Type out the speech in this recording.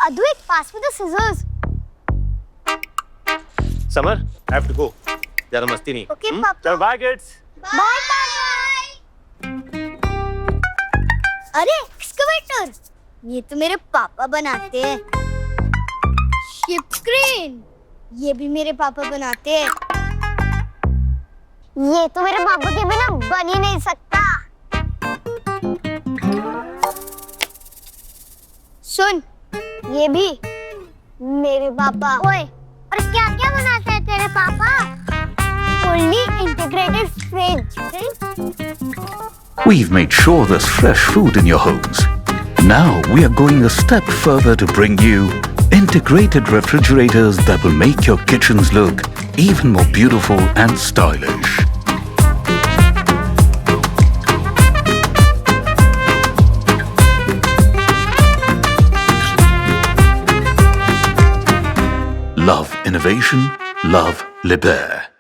Adu, एक pass with the scissors. Summer, I have to go. ज़्यादा मस्ती नहीं. Okay, Papa. चलो bye kids. Bye, Papa. अरे, excavator. ये तो मेरे पापा बनाते हैं. Ship crane. ये भी मेरे पापा बनाते हैं. ये तो मेरे पापा के बिना बन ही नहीं सकता. सुन, ये भी मेरे पापा. ओए, और क्या-क्या बनाते हैं तेरे पापा? Fully integrated fridge. We've made sure there's fresh food in your homes. Now we are going a step further to bring you integrated refrigerators that will make your kitchens look even more beautiful and stylish. Love innovation, love Liebherr.